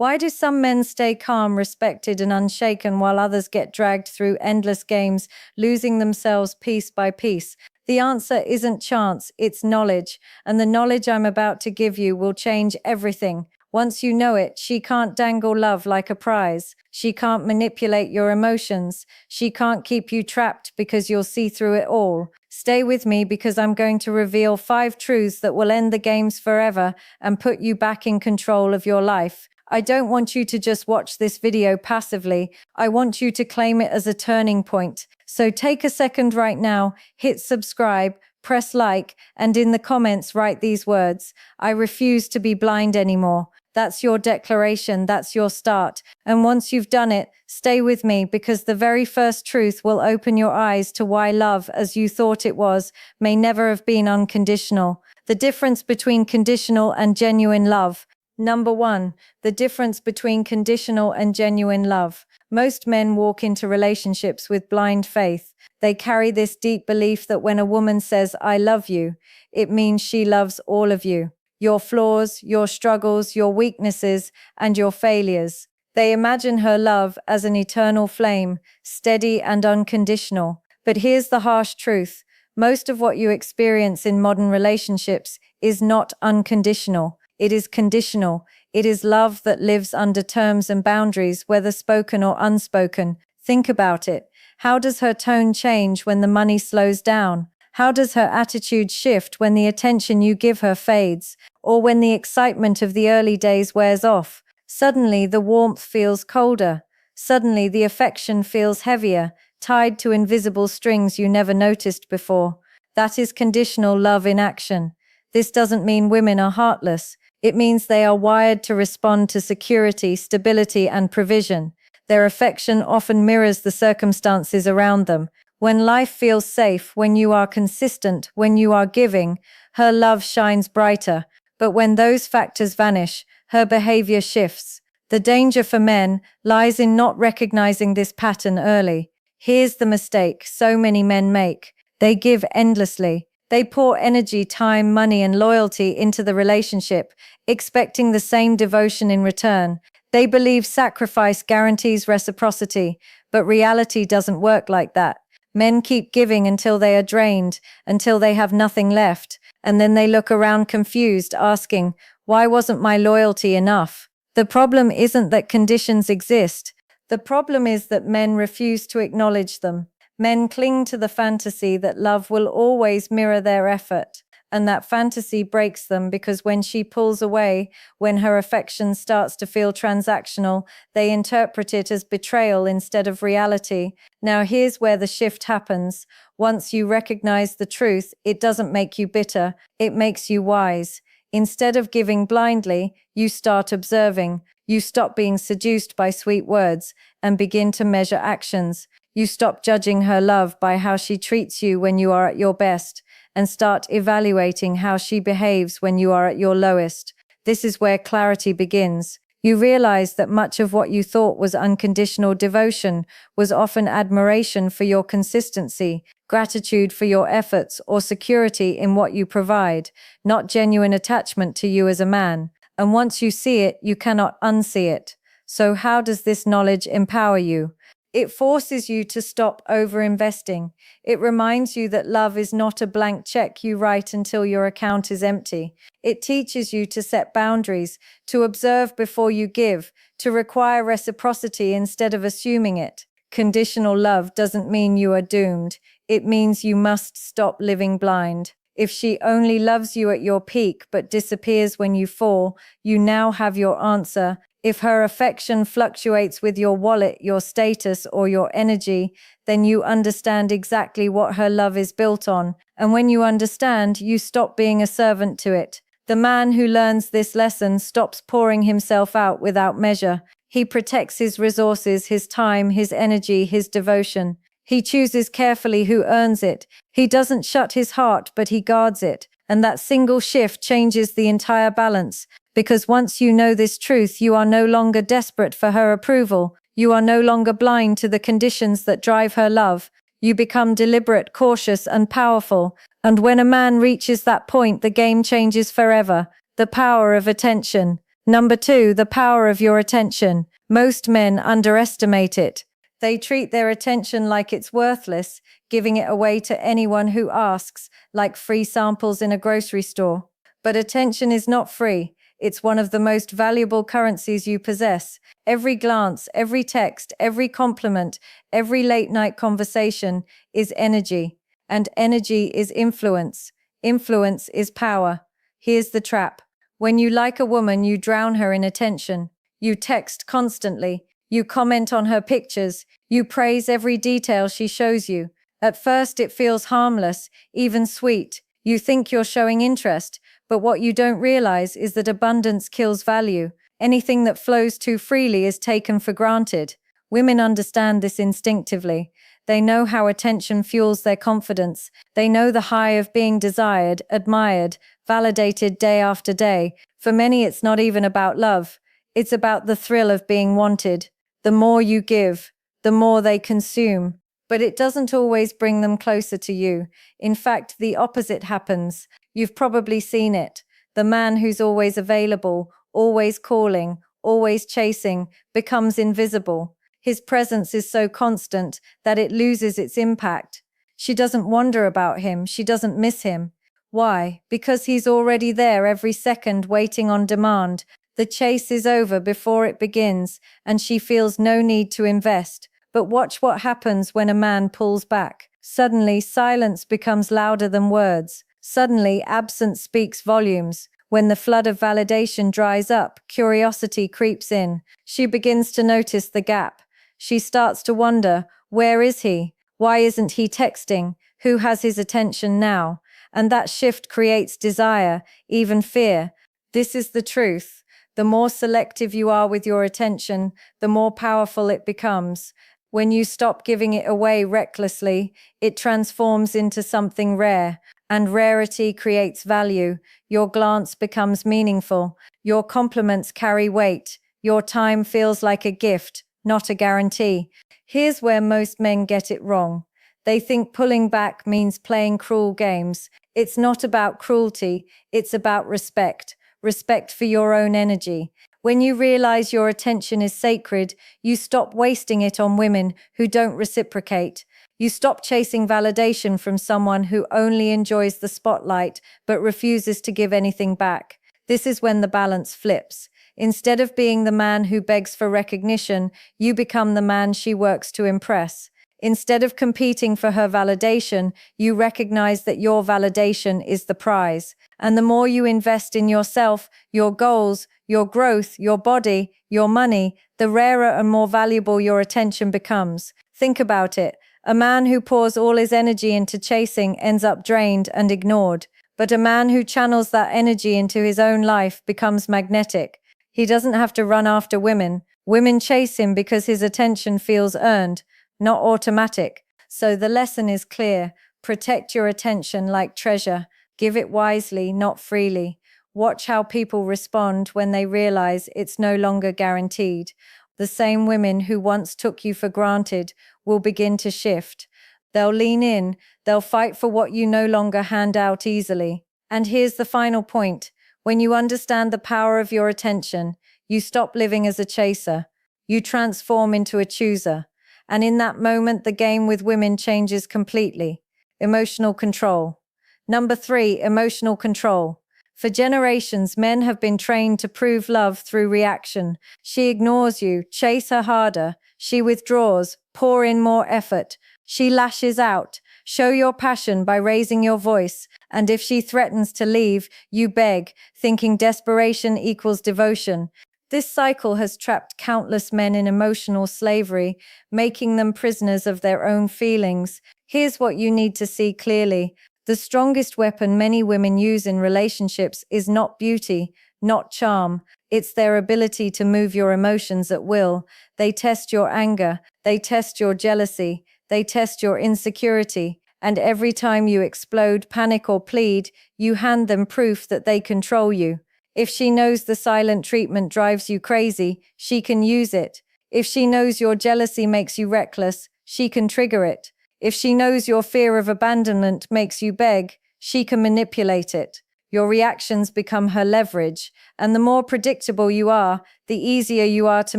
Why do some men stay calm, respected, and unshaken while others get dragged through endless games, losing themselves piece by piece? The answer isn't chance, it's knowledge. And the knowledge I'm about to give you will change everything. Once you know it, she can't dangle love like a prize. She can't manipulate your emotions. She can't keep you trapped because you'll see through it all. Stay with me because I'm going to reveal 5 truths that will end the games forever and put you back in control of your life. I don't want you to just watch this video passively. I want you to claim it as a turning point. So take a second right now, hit subscribe, press like, and in the comments write these words: I refuse to be blind anymore. That's your declaration, that's your start. And once you've done it, stay with me because the very first truth will open your eyes to why love, as you thought it was, may never have been unconditional. The difference between conditional and genuine love. Number 1, the difference between conditional and genuine love. Most men walk into relationships with blind faith. They carry this deep belief that when a woman says, I love you, it means she loves all of you. Your flaws, your struggles, your weaknesses, and your failures. They imagine her love as an eternal flame, steady and unconditional. But here's the harsh truth. Most of what you experience in modern relationships is not unconditional. It is conditional. It is love that lives under terms and boundaries, whether spoken or unspoken. Think about it. How does her tone change when the money slows down? How does her attitude shift when the attention you give her fades, or when the excitement of the early days wears off? Suddenly, the warmth feels colder. Suddenly, the affection feels heavier, tied to invisible strings you never noticed before. That is conditional love in action. This doesn't mean women are heartless. It means they are wired to respond to security, stability, and provision. Their affection often mirrors the circumstances around them. When life feels safe, when you are consistent, when you are giving, her love shines brighter. But when those factors vanish, her behavior shifts. The danger for men lies in not recognizing this pattern early. Here's the mistake so many men make. They give endlessly. They pour energy, time, money, and loyalty into the relationship, expecting the same devotion in return. They believe sacrifice guarantees reciprocity, but reality doesn't work like that. Men keep giving until they are drained, until they have nothing left, and then they look around confused, asking, why wasn't my loyalty enough? The problem isn't that conditions exist. The problem is that men refuse to acknowledge them. Men cling to the fantasy that love will always mirror their effort, and that fantasy breaks them because when she pulls away, when her affection starts to feel transactional, they interpret it as betrayal instead of reality. Now here's where the shift happens. Once you recognize the truth, it doesn't make you bitter, it makes you wise. Instead of giving blindly, you start observing. You stop being seduced by sweet words and begin to measure actions. You stop judging her love by how she treats you when you are at your best, and start evaluating how she behaves when you are at your lowest. This is where clarity begins. You realize that much of what you thought was unconditional devotion was often admiration for your consistency, gratitude for your efforts, or security in what you provide, not genuine attachment to you as a man. And once you see it, you cannot unsee it. So how does this knowledge empower you? It forces you to stop over-investing. It reminds you that love is not a blank check you write until your account is empty. It teaches you to set boundaries, to observe before you give, to require reciprocity instead of assuming it. Conditional love doesn't mean you are doomed. It means you must stop living blind. If she only loves you at your peak but disappears when you fall, you now have your answer. If her affection fluctuates with your wallet, your status, or your energy, then you understand exactly what her love is built on. And when you understand, you stop being a servant to it. The man who learns this lesson stops pouring himself out without measure. He protects his resources, his time, his energy, his devotion. He chooses carefully who earns it. He doesn't shut his heart, but he guards it. And that single shift changes the entire balance. Because once you know this truth, you are no longer desperate for her approval. You are no longer blind to the conditions that drive her love. You become deliberate, cautious, and powerful. And when a man reaches that point, the game changes forever. The power of attention. Number 2, the power of your attention. Most men underestimate it. They treat their attention like it's worthless, giving it away to anyone who asks, like free samples in a grocery store. But attention is not free. It's one of the most valuable currencies you possess. Every glance, every text, every compliment, every late-night conversation is energy. And energy is influence. Influence is power. Here's the trap. When you like a woman, you drown her in attention. You text constantly. You comment on her pictures. You praise every detail she shows you. At first, it feels harmless, even sweet. You think you're showing interest, but what you don't realize is that abundance kills value. Anything that flows too freely is taken for granted. Women understand this instinctively. They know how attention fuels their confidence. They know the high of being desired, admired, validated day after day. For many, it's not even about love. It's about the thrill of being wanted. The more you give, the more they consume. But it doesn't always bring them closer to you. In fact, the opposite happens. You've probably seen it. The man who's always available, always calling, always chasing, becomes invisible. His presence is so constant that it loses its impact. She doesn't wonder about him. She doesn't miss him. Why? Because he's already there every second, waiting on demand. The chase is over before it begins, and she feels no need to invest. But watch what happens when a man pulls back. Suddenly, silence becomes louder than words. Suddenly, absence speaks volumes. When the flood of validation dries up, curiosity creeps in. She begins to notice the gap. She starts to wonder, where is he? Why isn't he texting? Who has his attention now? And that shift creates desire, even fear. This is the truth. The more selective you are with your attention, the more powerful it becomes. When you stop giving it away recklessly, it transforms into something rare, and rarity creates value. Your glance becomes meaningful. Your compliments carry weight. Your time feels like a gift, not a guarantee. Here's where most men get it wrong. They think pulling back means playing cruel games. It's not about cruelty, it's about respect. Respect for your own energy. When you realize your attention is sacred, you stop wasting it on women who don't reciprocate. You stop chasing validation from someone who only enjoys the spotlight but refuses to give anything back. This is when the balance flips. Instead of being the man who begs for recognition, you become the man she works to impress. Instead of competing for her validation, you recognize that your validation is the prize. And the more you invest in yourself, your goals, your growth, your body, your money, the rarer and more valuable your attention becomes. Think about it. A man who pours all his energy into chasing ends up drained and ignored. But a man who channels that energy into his own life becomes magnetic. He doesn't have to run after women. Women chase him because his attention feels earned, not automatic. So the lesson is clear. Protect your attention like treasure. Give it wisely, not freely. Watch how people respond when they realize it's no longer guaranteed. The same women who once took you for granted will begin to shift. They'll lean in, they'll fight for what you no longer hand out easily. And here's the final point. When you understand the power of your attention, you stop living as a chaser. You transform into a chooser. And in that moment, the game with women changes completely. Emotional control. Number 3, emotional control. For generations, men have been trained to prove love through reaction. She ignores you, chase her harder. She withdraws, pour in more effort. She lashes out. Show your passion by raising your voice. And if she threatens to leave, you beg, thinking desperation equals devotion. This cycle has trapped countless men in emotional slavery, making them prisoners of their own feelings. Here's what you need to see clearly. The strongest weapon many women use in relationships is not beauty, not charm. It's their ability to move your emotions at will. They test your anger. They test your jealousy. They test your insecurity. And every time you explode, panic, or plead, you hand them proof that they control you. If she knows the silent treatment drives you crazy, she can use it. If she knows your jealousy makes you reckless, she can trigger it. If she knows your fear of abandonment makes you beg, she can manipulate it. Your reactions become her leverage, and the more predictable you are, the easier you are to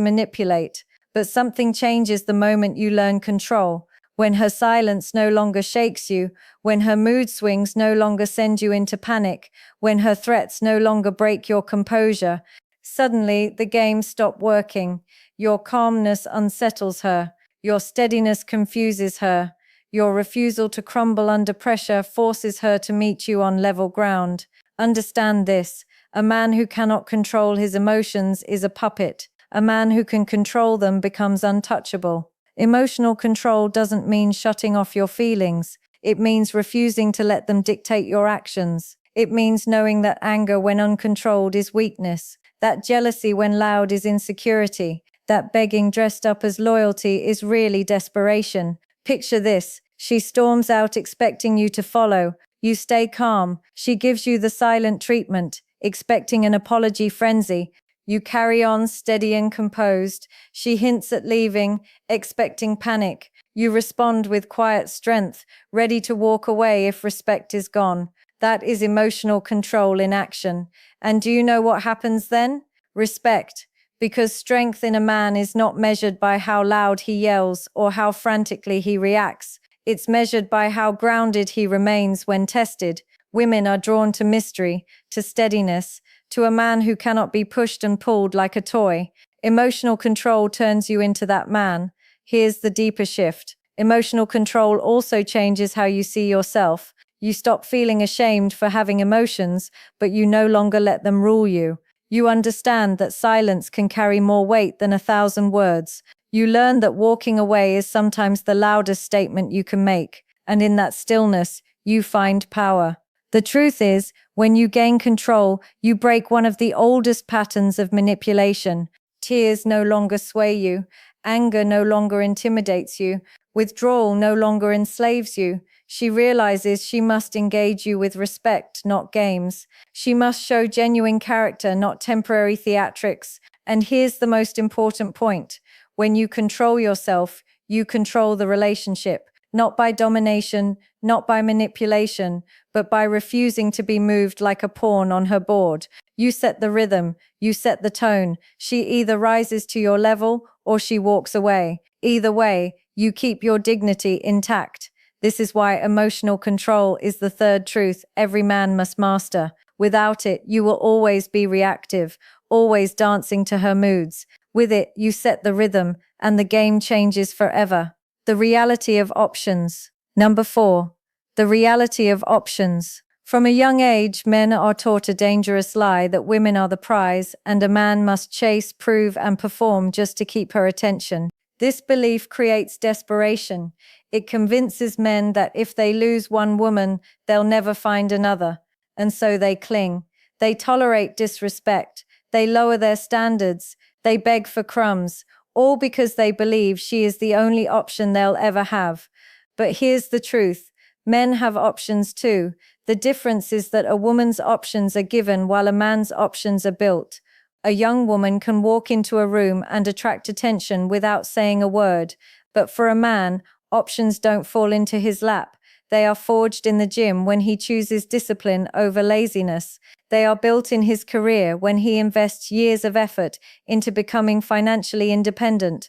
manipulate. But something changes the moment you learn control. When her silence no longer shakes you, when her mood swings no longer send you into panic, when her threats no longer break your composure, suddenly the games stop working. Your calmness unsettles her. Your steadiness confuses her. Your refusal to crumble under pressure forces her to meet you on level ground. Understand this. A man who cannot control his emotions is a puppet. A man who can control them becomes untouchable. Emotional control doesn't mean shutting off your feelings. It means refusing to let them dictate your actions. It means knowing that anger when uncontrolled is weakness, that jealousy when loud is insecurity, that begging dressed up as loyalty is really desperation. Picture this. She storms out expecting you to follow. You stay calm. She gives you the silent treatment, expecting an apology frenzy. You carry on steady and composed. She hints at leaving, expecting panic. You respond with quiet strength, ready to walk away if respect is gone. That is emotional control in action. And do you know what happens then? Respect. Because strength in a man is not measured by how loud he yells or how frantically he reacts. It's measured by how grounded he remains when tested. Women are drawn to mystery, to steadiness, to a man who cannot be pushed and pulled like a toy. Emotional control turns you into that man. Here's the deeper shift. Emotional control also changes how you see yourself. You stop feeling ashamed for having emotions, but you no longer let them rule you. You understand that silence can carry more weight than 1,000 words. You learn that walking away is sometimes the loudest statement you can make, and in that stillness, you find power. The truth is, when you gain control, you break one of the oldest patterns of manipulation. Tears no longer sway you. Anger no longer intimidates you. Withdrawal no longer enslaves you. She realizes she must engage you with respect, not games. She must show genuine character, not temporary theatrics. And here's the most important point. When you control yourself, you control the relationship, not by domination, not by manipulation, but by refusing to be moved like a pawn on her board. You set the rhythm, you set the tone. She either rises to your level or she walks away. Either way, you keep your dignity intact. This is why emotional control is the third truth every man must master. Without it, you will always be reactive, always dancing to her moods. With it, you set the rhythm, and the game changes forever. The reality of options. Number 4. The reality of options. From a young age, men are taught a dangerous lie that women are the prize, and a man must chase, prove, and perform just to keep her attention. This belief creates desperation. It convinces men that if they lose one woman, they'll never find another. And so they cling. They tolerate disrespect. They lower their standards. They beg for crumbs, all because they believe she is the only option they'll ever have. But here's the truth. Men have options too. The difference is that a woman's options are given while a man's options are built. A young woman can walk into a room and attract attention without saying a word. But for a man, options don't fall into his lap. They are forged in the gym when he chooses discipline over laziness. They are built in his career when he invests years of effort into becoming financially independent.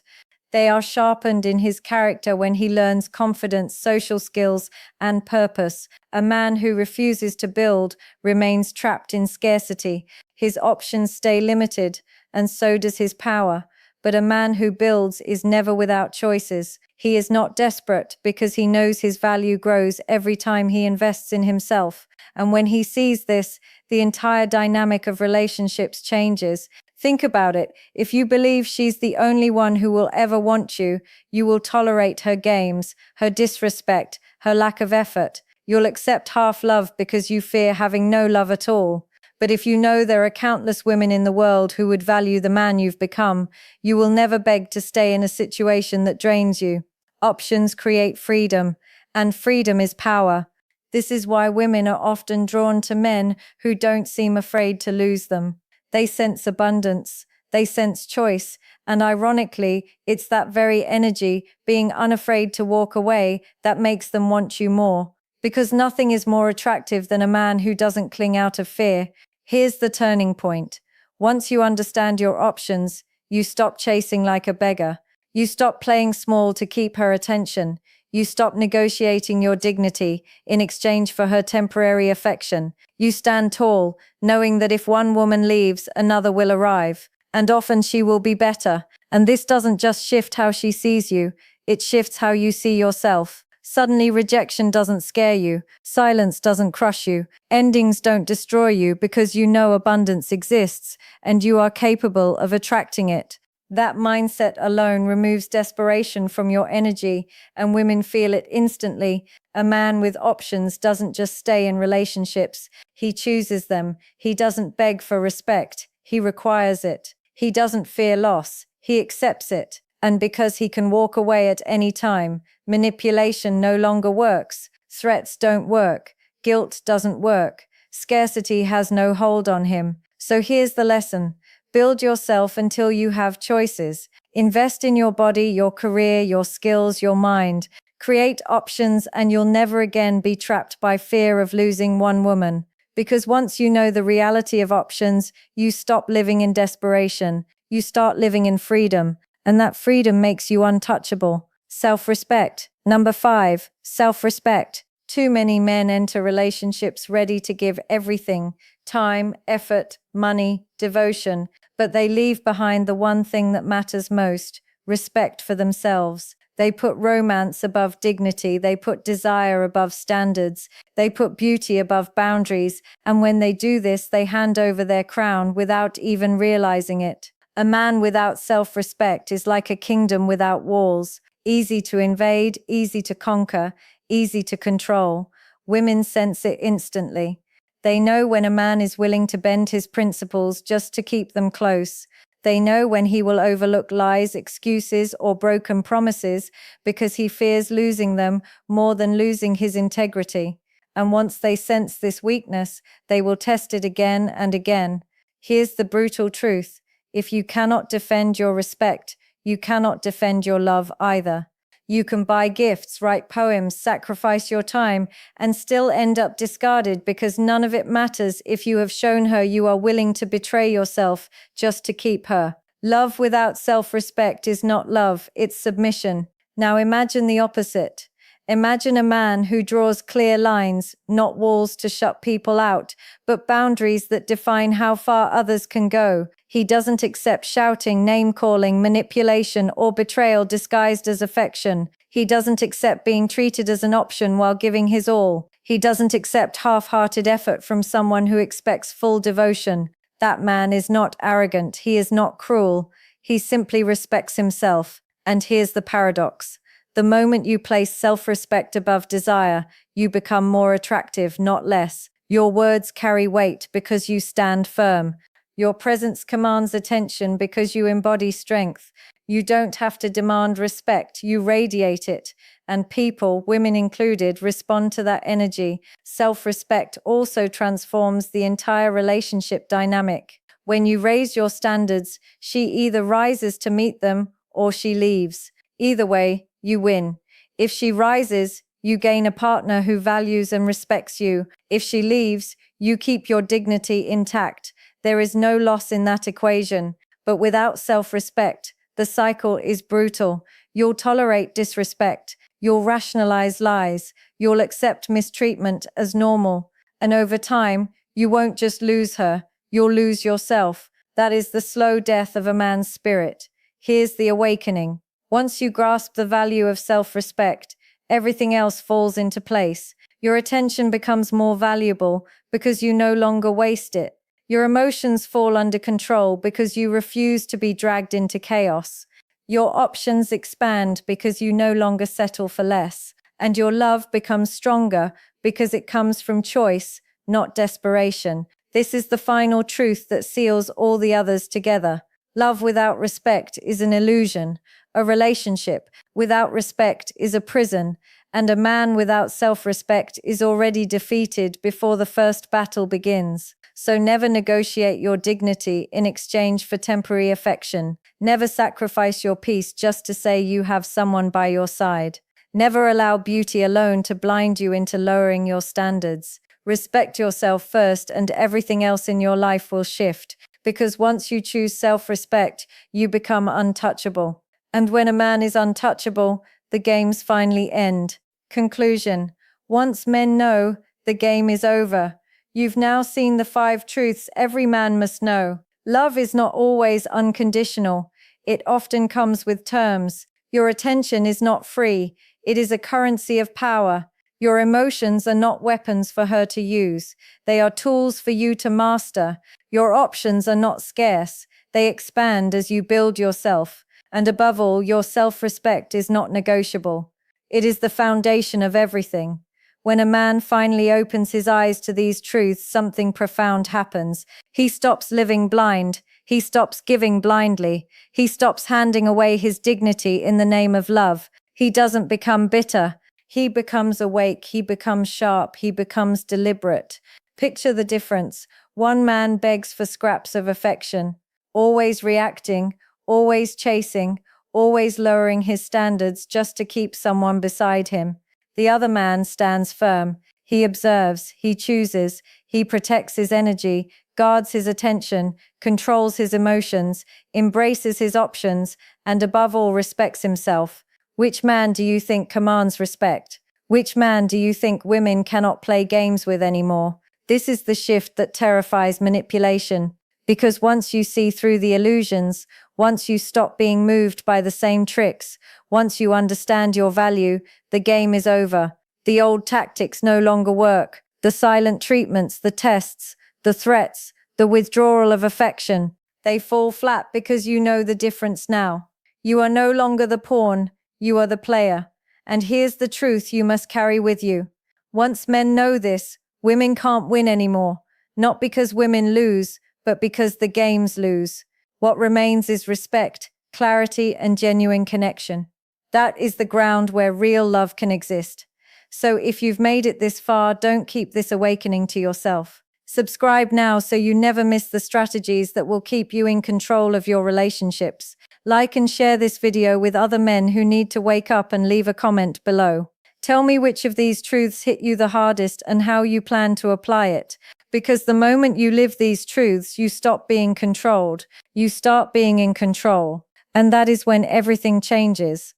They are sharpened in his character when he learns confidence, social skills, and purpose. A man who refuses to build remains trapped in scarcity. His options stay limited, and so does his power. But a man who builds is never without choices. He is not desperate because he knows his value grows every time he invests in himself. And when he sees this, the entire dynamic of relationships changes. Think about it. If you believe she's the only one who will ever want you, you will tolerate her games, her disrespect, her lack of effort. You'll accept half love because you fear having no love at all. But if you know there are countless women in the world who would value the man you've become, you will never beg to stay in a situation that drains you. Options create freedom, and freedom is power. This is why women are often drawn to men who don't seem afraid to lose them. They sense abundance, they sense choice, and ironically, it's that very energy, being unafraid to walk away, that makes them want you more. Because nothing is more attractive than a man who doesn't cling out of fear. Here's the turning point. Once you understand your options, you stop chasing like a beggar. You stop playing small to keep her attention. You stop negotiating your dignity in exchange for her temporary affection. You stand tall, knowing that if one woman leaves, another will arrive. And often she will be better. And this doesn't just shift how she sees you, it shifts how you see yourself. Suddenly, rejection doesn't scare you. Silence doesn't crush you. Endings don't destroy you because you know abundance exists and you are capable of attracting it. That mindset alone removes desperation from your energy, and women feel it instantly. A man with options doesn't just stay in relationships, he chooses them. He doesn't beg for respect, he requires it. He doesn't fear loss, he accepts it. And because he can walk away at any time, manipulation no longer works. Threats don't work. Guilt doesn't work. Scarcity has no hold on him. So here's the lesson. Build yourself until you have choices. Invest in your body, your career, your skills, your mind. Create options and you'll never again be trapped by fear of losing one woman. Because once you know the reality of options, you stop living in desperation. You start living in freedom. And that freedom makes you untouchable. Self-respect. Number 5, self-respect. Too many men enter relationships ready to give everything, time, effort, money, devotion, but they leave behind the one thing that matters most, respect for themselves. They put romance above dignity, they put desire above standards, they put beauty above boundaries, and when they do this, they hand over their crown without even realizing it. A man without self-respect is like a kingdom without walls, easy to invade, easy to conquer, easy to control. Women sense it instantly. They know when a man is willing to bend his principles just to keep them close. They know when he will overlook lies, excuses, or broken promises because he fears losing them more than losing his integrity. And once they sense this weakness, they will test it again and again. Here's the brutal truth. If you cannot defend your respect, you cannot defend your love either. You can buy gifts, write poems, sacrifice your time, and still end up discarded because none of it matters if you have shown her you are willing to betray yourself just to keep her. Love without self-respect is not love, it's submission. Now imagine the opposite. Imagine a man who draws clear lines, not walls to shut people out, but boundaries that define how far others can go. He doesn't accept shouting, name-calling, manipulation, or betrayal disguised as affection. He doesn't accept being treated as an option while giving his all. He doesn't accept half-hearted effort from someone who expects full devotion. That man is not arrogant. He is not cruel. He simply respects himself. And here's the paradox. The moment you place self-respect above desire, you become more attractive, not less. Your words carry weight because you stand firm. Your presence commands attention because you embody strength. You don't have to demand respect, you radiate it. And people, women included, respond to that energy. Self-respect also transforms the entire relationship dynamic. When you raise your standards, she either rises to meet them or she leaves. Either way, you win. If she rises, you gain a partner who values and respects you. If she leaves, you keep your dignity intact. There is no loss in that equation. But without self-respect, the cycle is brutal. You'll tolerate disrespect. You'll rationalize lies. You'll accept mistreatment as normal. And over time, you won't just lose her, you'll lose yourself. That is the slow death of a man's spirit. Here's the awakening. Once you grasp the value of self-respect, everything else falls into place. Your attention becomes more valuable because you no longer waste it. Your emotions fall under control because you refuse to be dragged into chaos. Your options expand because you no longer settle for less. And your love becomes stronger because it comes from choice, not desperation. This is the final truth that seals all the others together. Love without respect is an illusion. A relationship without respect is a prison, and a man without self-respect is already defeated before the first battle begins. So never negotiate your dignity in exchange for temporary affection. Never sacrifice your peace just to say you have someone by your side. Never allow beauty alone to blind you into lowering your standards. Respect yourself first, and everything else in your life will shift. Because once you choose self-respect, you become untouchable. And when a man is untouchable, the games finally end. Conclusion. Once men know, the game is over. You've now seen the 5 truths every man must know. Love is not always unconditional. It often comes with terms. Your attention is not free. It is a currency of power. Your emotions are not weapons for her to use. They are tools for you to master. Your options are not scarce. They expand as you build yourself. And above all, your self-respect is not negotiable. It is the foundation of everything. When a man finally opens his eyes to these truths, something profound happens. He stops living blind. He stops giving blindly. He stops handing away his dignity in the name of love. He doesn't become bitter. He becomes awake. He becomes sharp. He becomes deliberate. Picture the difference. One man begs for scraps of affection, always reacting, always chasing, always lowering his standards just to keep someone beside him. The other man stands firm. He observes, he chooses, he protects his energy, guards his attention, controls his emotions, embraces his options, and above all respects himself. Which man do you think commands respect? Which man do you think women cannot play games with anymore? This is the shift that terrifies manipulation. Because once you see through the illusions, once you stop being moved by the same tricks, once you understand your value, the game is over. The old tactics no longer work. The silent treatments, the tests, the threats, the withdrawal of affection, they fall flat because you know the difference now. You are no longer the pawn, you are the player. And here's the truth you must carry with you. Once men know this, women can't win anymore. Not because women lose, but because the games lose. What remains is respect, clarity, and genuine connection. That is the ground where real love can exist. So if you've made it this far, don't keep this awakening to yourself. Subscribe now so you never miss the strategies that will keep you in control of your relationships. Like and share this video with other men who need to wake up, and leave a comment below. Tell me which of these truths hit you the hardest and how you plan to apply it. Because the moment you live these truths, you stop being controlled. You start being in control. And that is when everything changes.